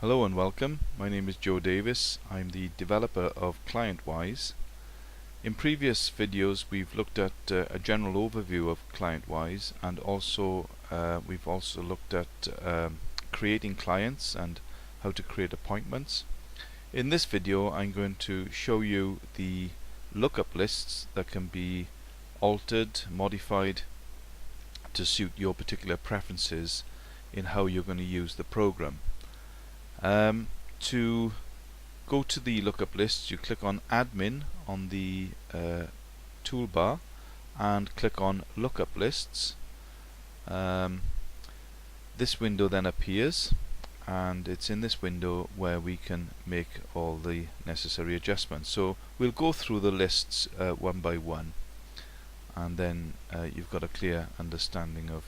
Hello and welcome. My name is Joe Davis. I'm the developer of ClientWise. In previous videos we've looked at a general overview of ClientWise, and we've also looked at creating clients and how to create appointments. In this video I'm going to show you the lookup lists that can be altered, modified to suit your particular preferences in how you're going to use the program. To go to the lookup lists, you click on Admin on the toolbar and click on Lookup Lists. This window then appears, and it's in this window where we can make all the necessary adjustments. So we'll go through the lists one by one, and then you've got a clear understanding of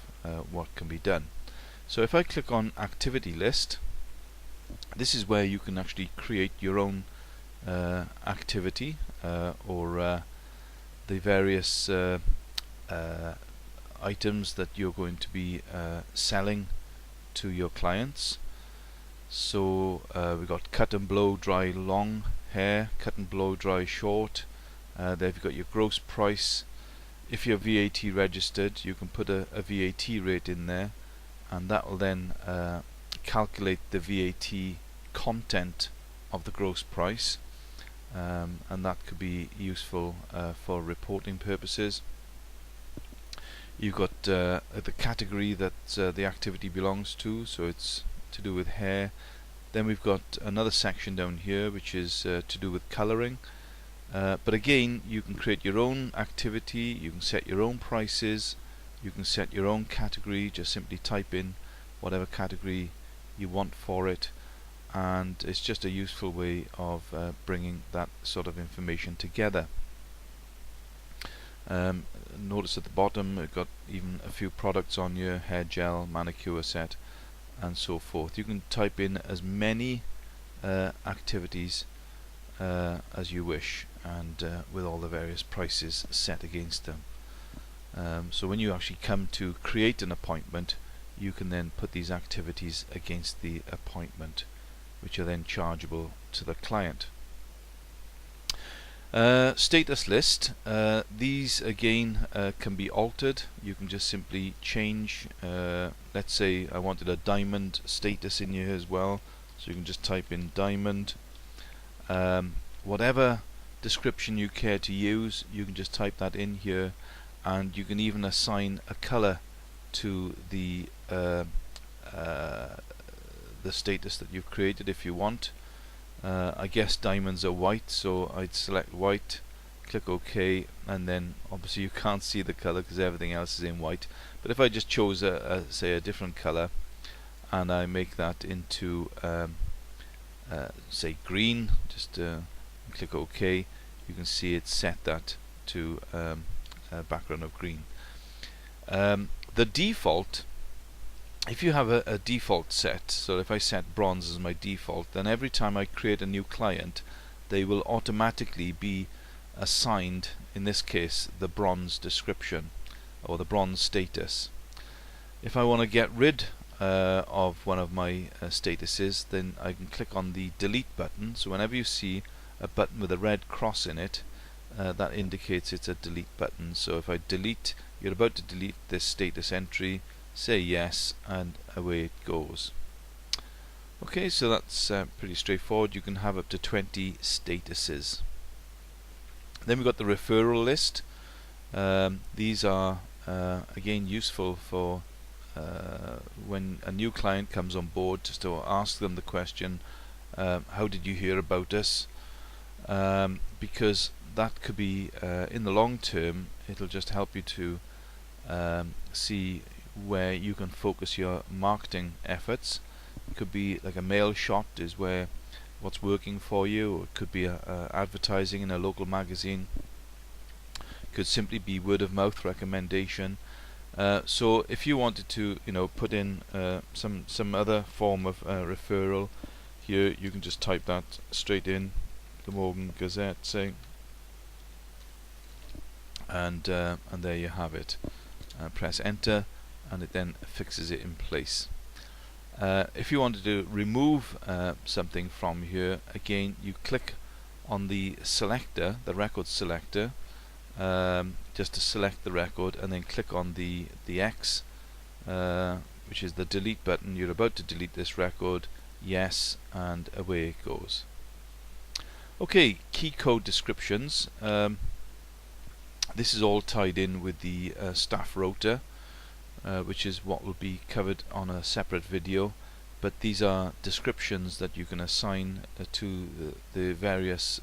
what can be done. So if I click on Activity List, this is where you can actually create your own activity or the various items that you're going to be selling to your clients. So we've got cut and blow dry long hair, cut and blow dry short. There you've got your gross price. If you're VAT registered, you can put a VAT rate in there, and that will then calculate the VAT content of the gross price, and that could be useful for reporting purposes. You've got the category that the activity belongs to, so it's to do with hair. Then we've got another section down here which is to do with colouring, but again you can create your own activity, you can set your own prices, you can set your own category. Just simply type in whatever category you want for it, and it's just a useful way of bringing that sort of information together. Notice at the bottom we've got even a few products on here: hair gel, manicure set, and so forth. You can type in as many activities as you wish, and with all the various prices set against them. So when you actually come to create an appointment, you can then put these activities against the appointment, which are then chargeable to the client. Status list. These again can be altered. You can just simply change. Let's say I wanted a diamond status in here as well, so you can just type in diamond. Whatever description you care to use, you can just type that in here, and you can even assign a color to the status that you've created if you want. I guess diamonds are white, so I'd select white, click OK, and then obviously you can't see the color because everything else is in white. But if I just chose say a different color, and I make that into say green, just click OK, you can see it set that to a background of green. The default, if you have a default set, so if I set bronze as my default, then every time I create a new client, they will automatically be assigned, in this case, the bronze description or the bronze status. If I want to get rid of one of my statuses, then I can click on the delete button. So whenever you see a button with a red cross in it, that indicates it's a delete button. So if I delete, you're about to delete this status entry, say yes, and away it goes. Okay, so that's pretty straightforward. You can have up to 20 statuses. Then we've got the referral list. These are again useful for when a new client comes on board, just to ask them the question, how did you hear about us? Because that could be in the long term, it'll just help you to see where you can focus your marketing efforts. It could be like a mail shot is where what's working for you, or it could be advertising in a local magazine. It could simply be word of mouth recommendation. So if you wanted to, put in some other form of referral, here you can just type that straight in, the Morgan Gazette, say, and there you have it. Press enter, and it then fixes it in place. If you wanted to remove something from here, again you click on the selector, the record selector, just to select the record, and then click on the X, which is the delete button. You're about to delete this record, yes, and away it goes. Okay, key code descriptions. This is all tied in with the staff rota, which is what will be covered on a separate video, but these are descriptions that you can assign to the various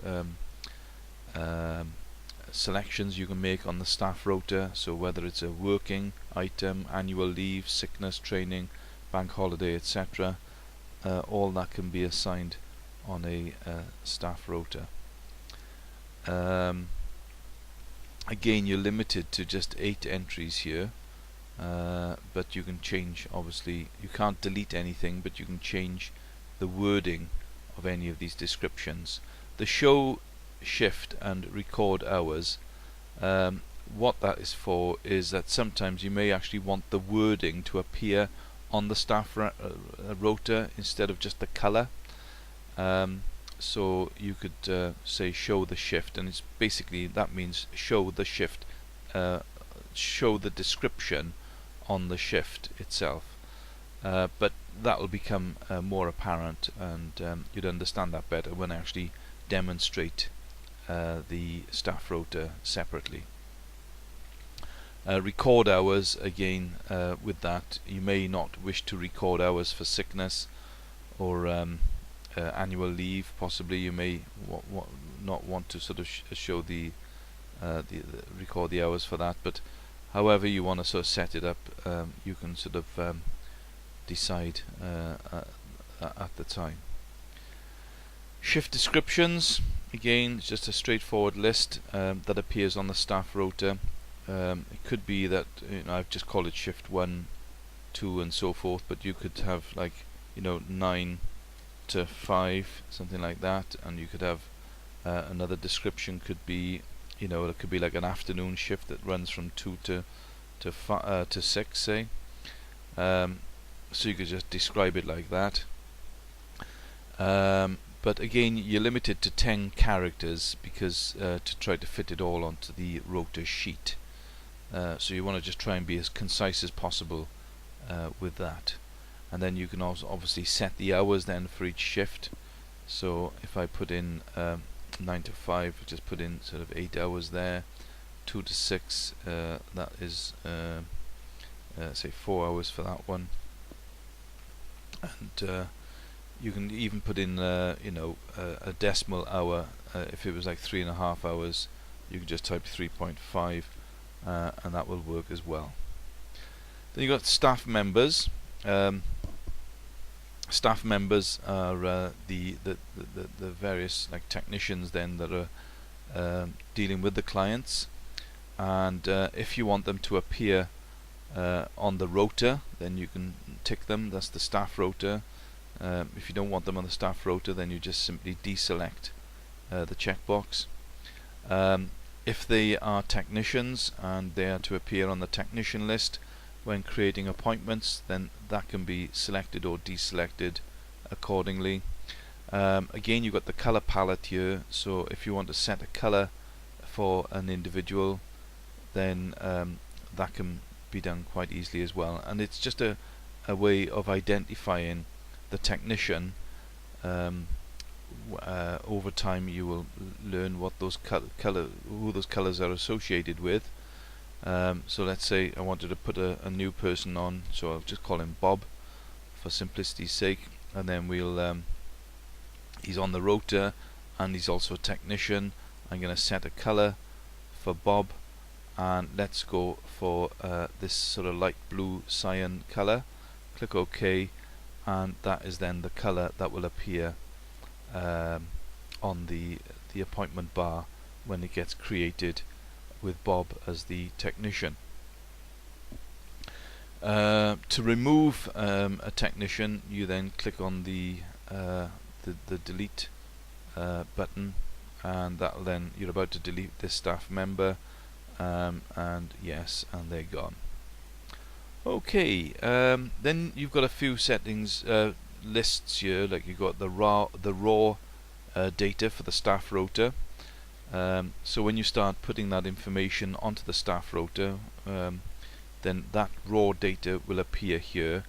selections you can make on the staff rota. So whether it's a working item, annual leave, sickness, training, bank holiday, etc., all that can be assigned on a staff rota. Again, you're limited to just 8 entries here, but you can change, obviously you can't delete anything, but you can change the wording of any of these descriptions. The show, shift and record hours, what that is for is that sometimes you may actually want the wording to appear on the staff rota instead of just the color. So you could say show the shift, and it's basically, that means show the shift, show the description on the shift itself, but that will become more apparent, and you'd understand that better when I actually demonstrate the staff rota separately. Record hours, again, with that you may not wish to record hours for sickness or annual leave. Possibly you may not want to sort of show the record the hours for that, but however you want to sort of set it up, you can sort of decide at the time. Shift descriptions, again, it's just a straightforward list that appears on the staff rota. It could be that, you know, I've just called it shift 1, 2 and so forth, but you could have, like, you know, 9 to 5, something like that, and you could have another description could be, you know, it could be like an afternoon shift that runs from 2 to 6, say. So you could just describe it like that. But again, you're limited to 10 characters because to try to fit it all onto the rota sheet. So you want to just try and be as concise as possible with that. And then you can also obviously set the hours then for each shift. So if I put in 9 to 5, just put in sort of 8 hours there. 2 to 6, that is say 4 hours for that one. And you can even put in you know, a decimal hour. If it was like 3.5 hours, you can just type 3.5, and that will work as well. Then you've got staff members. Staff members are the various, like, technicians then that are dealing with the clients, and if you want them to appear on the rota, then you can tick them. That's the staff rota. If you don't want them on the staff rota, then you just simply deselect the checkbox. If they are technicians and they are to appear on the technician list when creating appointments, then that can be selected or deselected accordingly. Again, you've got the color palette here, so if you want to set a color for an individual, then that can be done quite easily as well. And it's just a way of identifying the technician. Over time you will learn what those who those colors are associated with. So let's say I wanted to put a new person on, so I'll just call him Bob for simplicity's sake, and then we'll he's on the rota and he's also a technician. I'm going to set a color for Bob, and let's go for this sort of light blue cyan color. Click OK, and that is then the color that will appear on the appointment bar when it gets created with Bob as the technician. To remove a technician, you then click on the delete button, and that'll then, you're about to delete this staff member, and yes, and they're gone. Okay, then you've got a few settings lists here, like you've got the raw data for the staff rota. So when you start putting that information onto the staff rota, then that raw data will appear here,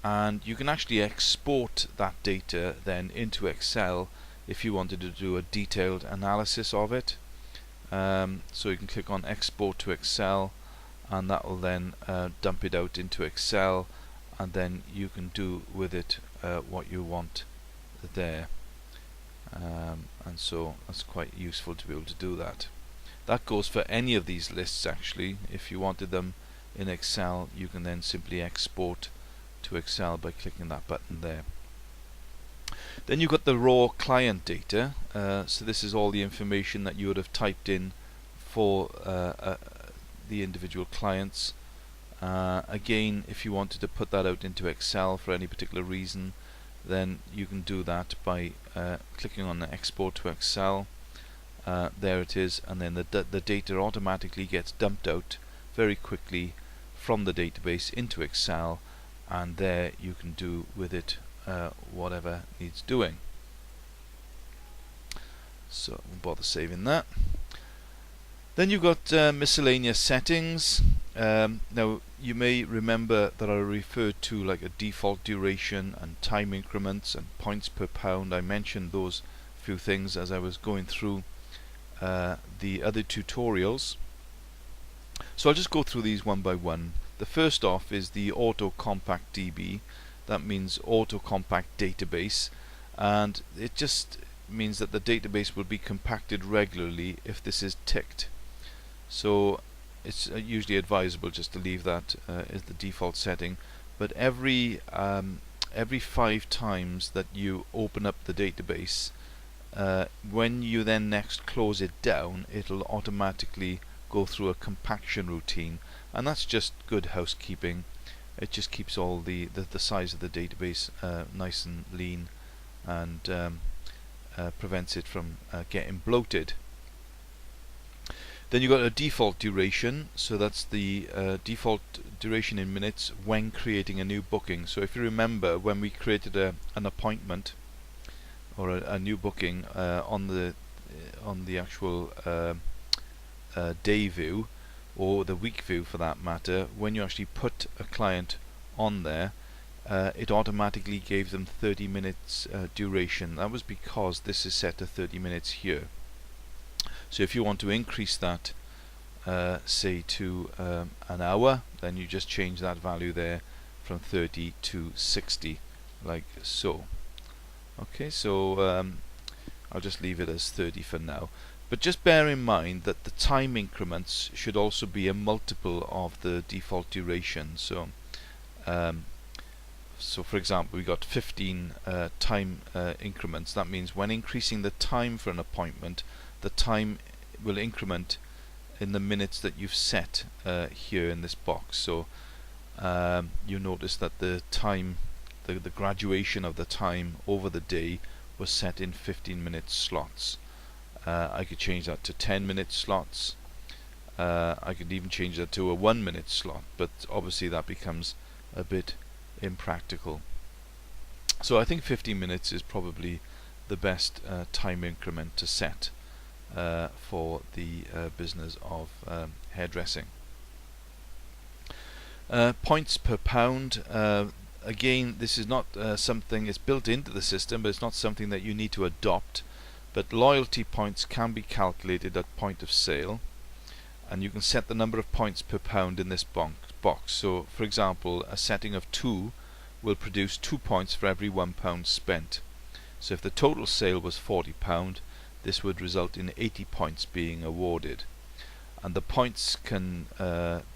and you can actually export that data then into Excel if you wanted to do a detailed analysis of it. So you can click on Export to Excel, and that will then dump it out into Excel, and then you can do with it what you want there. And so that's quite useful to be able to do that. That goes for any of these lists actually. If you wanted them in Excel, you can then simply export to Excel by clicking that button there. Then you've got the raw client data. So this is all the information that you would have typed in for the individual clients. Again, if you wanted to put that out into Excel for any particular reason, then you can do that by clicking on the Export to Excel. There it is, and then the data automatically gets dumped out very quickly from the database into Excel, and there you can do with it whatever needs doing. So I won't bother saving that. Then you've got miscellaneous settings. Now you may remember that I referred to like a default duration and time increments and points per pound. I mentioned those few things as I was going through the other tutorials. So I'll just go through these one by one. The first off is the auto compact DB. That means auto compact database, and it just means that the database will be compacted regularly if this is ticked. So it's usually advisable just to leave that as the default setting, but every 5 times that you open up the database, when you then next close it down, it'll automatically go through a compaction routine, and that's just good housekeeping. It just keeps all the size of the database nice and lean, and prevents it from getting bloated. Then you've got a default duration, so that's the default duration in minutes when creating a new booking. So if you remember, when we created an appointment or a new booking on the actual day view, or the week view for that matter, when you actually put a client on there, it automatically gave them 30 minutes duration. That was because this is set to 30 minutes here. So if you want to increase that, say to an hour, then you just change that value there from 30 to 60, like so. Okay, so I'll just leave it as 30 for now. But just bear in mind that the time increments should also be a multiple of the default duration. So for example, we got 15 time increments. That means when increasing the time for an appointment, the time will increment in the minutes that you've set here in this box. So you notice that the time, the graduation of the time over the day was set in 15-minute slots. I could change that to 10-minute slots. I could even change that to a 1-minute slot, but obviously that becomes a bit impractical. So I think 15 minutes is probably the best time increment to set for the business of hairdressing. Points per pound. Again, this is not something, it's built into the system, but it's not something that you need to adopt. But loyalty points can be calculated at point of sale, and you can set the number of points per pound in this box. So for example, a setting of 2 will produce 2 points for every £1 spent. So if the total sale was £40, this would result in 80 points being awarded, and the points can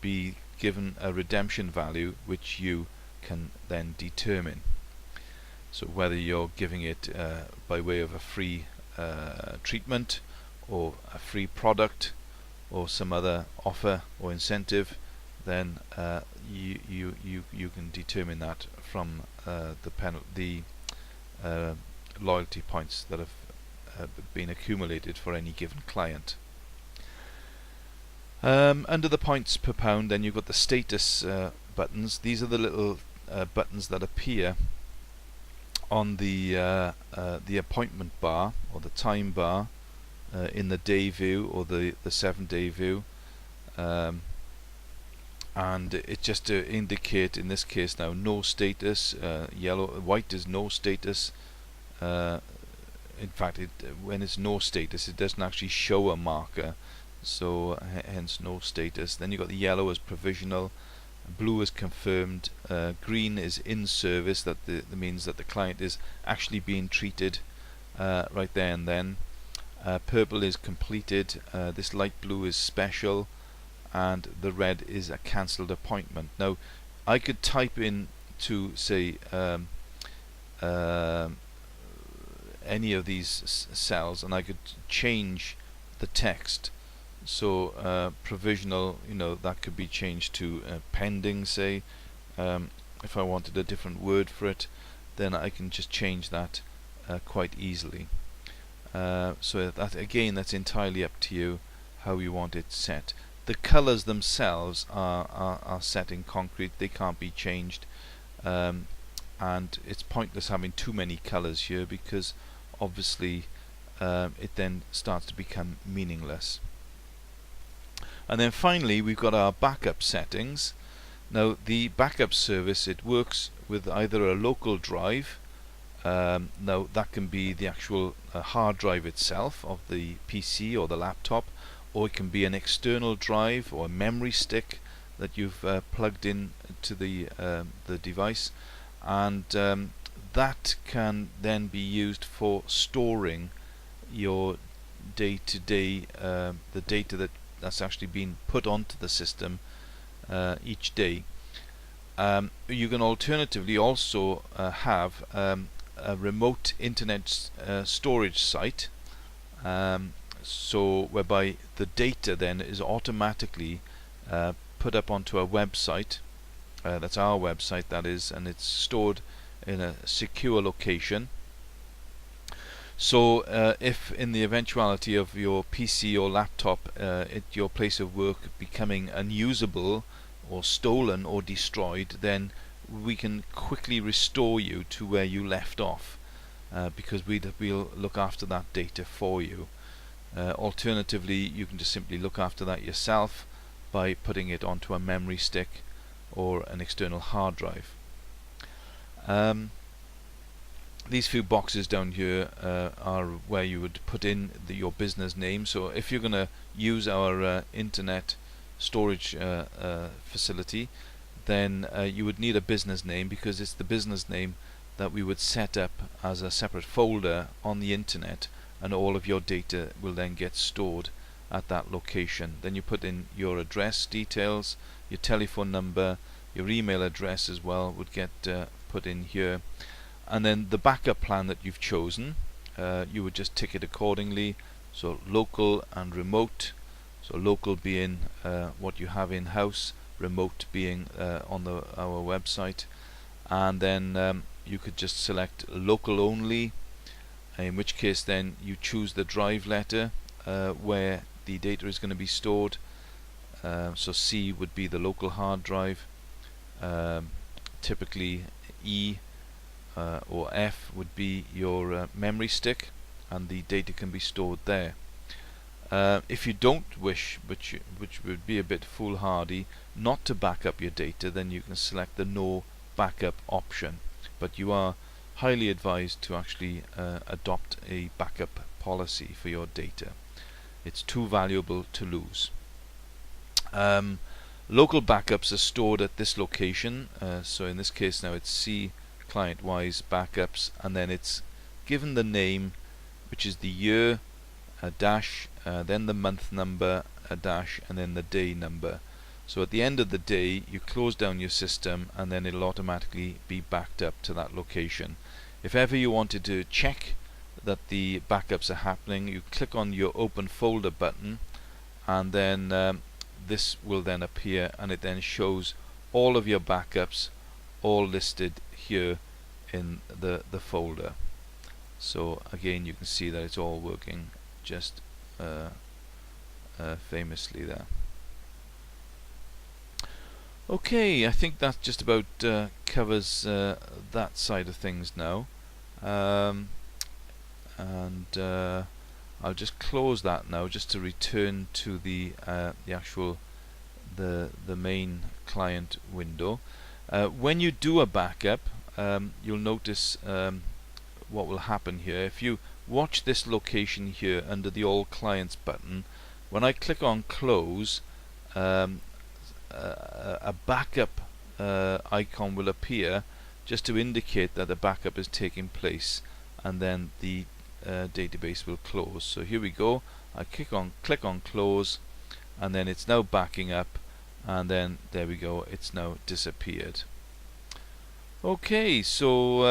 be given a redemption value which you can then determine. So whether you're giving it by way of a free treatment, or a free product, or some other offer or incentive, then you can determine that from the loyalty points that have been accumulated for any given client. Under the points per pound, then you've got the status buttons. These are the little buttons that appear on the appointment bar or the time bar in the day view or the 7-day view, and it's just to indicate, in this case now, no status. White is no status. In fact, when it's no status, it doesn't actually show a marker, so hence no status. Then you've got the yellow as provisional, blue is confirmed, green is in service. That means that the client is actually being treated right there and then. Purple is completed. This light blue is special, and the red is a cancelled appointment. Now, I could type in to say any of these cells, and I could change the text. So provisional, that could be changed to pending, say. If I wanted a different word for it, then I can just change that quite easily. So that, again, that's entirely up to you how you want it set. The colors themselves are set in concrete. They can't be changed, and it's pointless having too many colors here, because obviously it then starts to become meaningless. And then finally, we've got our backup settings. Now, the backup service, it works with either a local drive. Now, that can be the actual hard drive itself of the PC or the laptop, or it can be an external drive or a memory stick that you've plugged in to the device, and that can then be used for storing your day-to-day the data that's actually been put onto the system each day. You can alternatively also have a remote internet storage site, so whereby the data then is automatically put up onto a website. That's our website, that is, and it's stored in a secure location. So if in the eventuality of your PC or laptop at your place of work becoming unusable or stolen or destroyed, then we can quickly restore you to where you left off, because we'll look after that data for you. Alternatively, you can just simply look after that yourself by putting it onto a memory stick or an external hard drive. These few boxes down here are where you would put in your business name. So if you're going to use our internet storage facility, then you would need a business name, because it's the business name that we would set up as a separate folder on the internet, and all of your data will then get stored at that location. Then you put in your address details, your telephone number, your email address as well would get put in here, and then the backup plan that you've chosen, you would just tick it accordingly. So local and remote, so local being what you have in house, remote being on our website, and then you could just select local only, in which case then you choose the drive letter where the data is going to be stored. So C would be the local hard drive, typically E or F would be your memory stick, and the data can be stored there. If you don't wish, which would be a bit foolhardy, not to back up your data, then you can select the no backup option, but you are highly advised to actually adopt a backup policy for your data. It's too valuable to lose. Local backups are stored at this location, so in this case now it's C ClientWise backups, and then it's given the name, which is the year, a dash, then the month number, a dash, and then the day number. So at the end of the day you close down your system, and then it'll automatically be backed up to that location. If ever you wanted to check that the backups are happening, you click on your open folder button, and then this will then appear, and it then shows all of your backups all listed here in the folder. So again, you can see that it's all working just famously there. Okay, I think that just about covers that side of things now. And I'll just close that now, just to return to the actual the main client window. When you do a backup, you'll notice what will happen here. If you watch this location here under the All Clients button, when I click on Close, a backup icon will appear, just to indicate that the backup is taking place, and then the database will close. So here we go. I click on Close, and then it's now backing up, and then there we go, it's now disappeared. Okay, so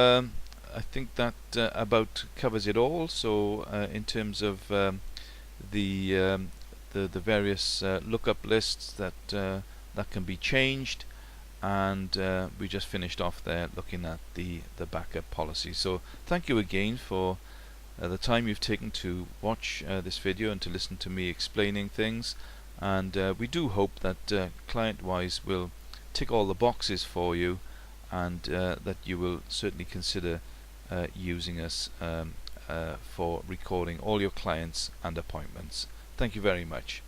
I think that about covers it all. So in terms of the various lookup lists that can be changed, and we just finished off there looking at the backup policy. So thank you again for the time you've taken to watch this video and to listen to me explaining things, and we do hope that ClientWise will tick all the boxes for you, and that you will certainly consider using us for recording all your clients and appointments. Thank you very much.